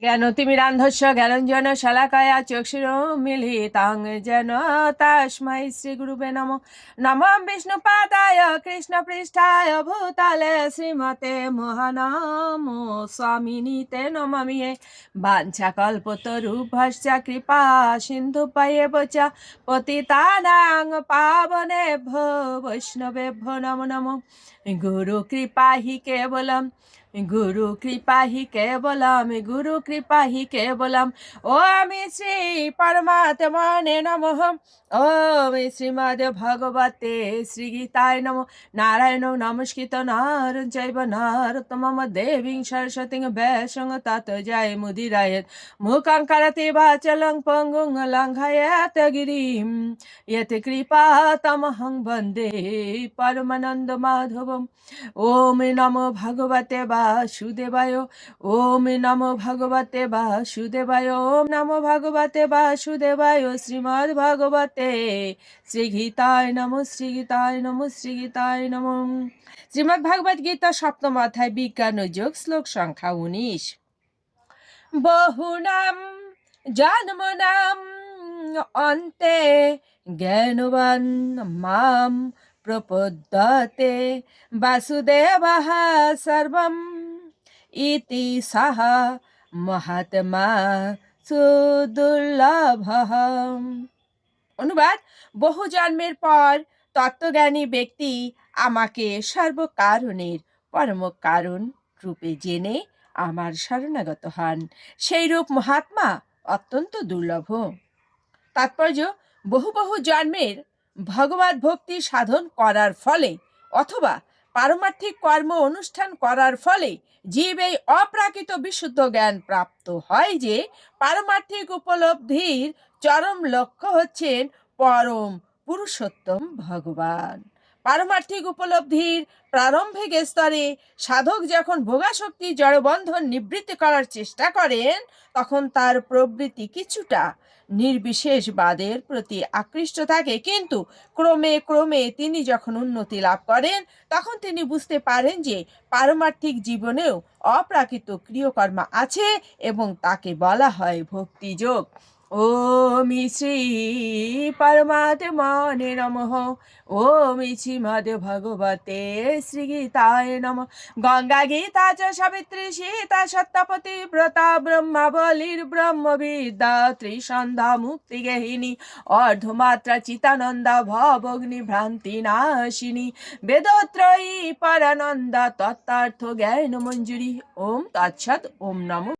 জ্ঞানতিমিরান্ধস্য জ্ঞানঞ্জন শলাকায়া চক্ষুरुन्मीलितं যেন তস্मै শ্রীগুরুবে নমঃ। নমঃ বিষ্ণুপাদায় কৃষ্ণপৃষ্ঠায় ভূতলে শ্রীমতে মহানামো স্বামিনীতে নমামি। বাঞ্ছাকল্পতরুভ্যশ্চ কৃপা সিন্ধুভ্যেব চ পতিতানাং পাবনেভ্যো বৈষ্ণবেভ্যো নমো নমঃ। গুরু কৃপা হি কেবলম, গুরু কৃপা হি কেবলম, গুরু কৃপা হি কেবলম। ওমি শ্রী পরমাত্মনে নমঃ। ওম শ্রীমদ্ ভগবতে শ্রীগীতায় নমঃ। নারায়ণ নমস্কৃত নরং চৈব নরোত্তমম দেবীং সরস্বতীং ব্যাসং ততো জয় মুদিরায়ত। মুখং করোতি বাচালং পঙ্গুং লঙ্ঘয়তে গিরিম যৎ কৃপা তমহং বন্দে পরমানন্দ মাধবম। ওম নমো ভগবতে বাসুদেবায়, ওম নমো ভগবতে বাসুদেবায়, ওম নমো ভগবতে বাসুদেবায়। শ্রীমদ্ ভগবতে শ্রীগীতায় নমঃ, শ্রীগীতায় নমঃ, শ্রীগীতায় নমঃ। শ্রীমদ্ ভগবদ গীতা সপ্তম অধ্যায় বিজ্ঞান ও যোগ, শ্লোক সংখ্যা 19। বহুনাম জন্মনাম অন্তে জ্ঞানবান মাম প্রপদ্যতে বাসুদেবঃ সর্বম ইতি সহ মহাত্মা সুদুর্লভঃ। অনুবাদ: বহু জন্মের পর তত্ত্বজ্ঞানী ব্যক্তি আমাকে সর্বকারণের পরম কারণ রূপে জেনে আমার শরণাগত হন। সেই রূপ মহাত্মা অত্যন্ত দুর্লভ। তাৎপর্য: বহু বহু জন্মের ভগবত ভক্তি সাধন করার ফলে অথবা পারমার্থিক কর্ম অনুষ্ঠান করার ফলে জীব এই অপ্রাকৃত বিশুদ্ধ জ্ঞান প্রাপ্ত হয় যে পারমার্থিক উপলব্ধির চরম লক্ষ্য হচ্ছেন পরম পুরুষোত্তম ভগবান। পারমার্থিক উপলব্ধির প্রারম্ভিক স্তরে সাধক যখন ভোগাসক্তি জড়বন্ধন নিবৃত্তি করার চেষ্টা করেন তখন তার প্রবৃত্তি কিছুটা নির্বিশেষবাদের প্রতি আকৃষ্ট থাকে, কিন্তু ক্রমে ক্রমে তিনি যখন উন্নতি লাভ করেন তখন তিনি বুঝতে পারেন যে পারমার্থিক জীবনেও অপ্রাকৃত ক্রিয়কর্ম আছে এবং তাকে বলা হয় ভক্তিযোগ। ওম শ্রী পরমাত্মনে নমঃ। ওম শ্রীমদ্ ভগবতে শ্রীগীতায় নমঃ। গঙ্গা গীতা চ সাবিত্রী সীতা সত্যপতি ব্রতা ব্রহ্মাবলীর ব্রহ্মবিদ্যা ত্রিসন্ধ্যা মুক্তি গেহিনী অর্ধমাত্রা চিতানন্দা ভবগ্নি ভ্রান্তি নাশিনী বেদত্রয়ী পরানন্দা তত্ত্বার্থ জ্ঞান মঞ্জুরি। ওম তৎসৎ। ওম নমঃ।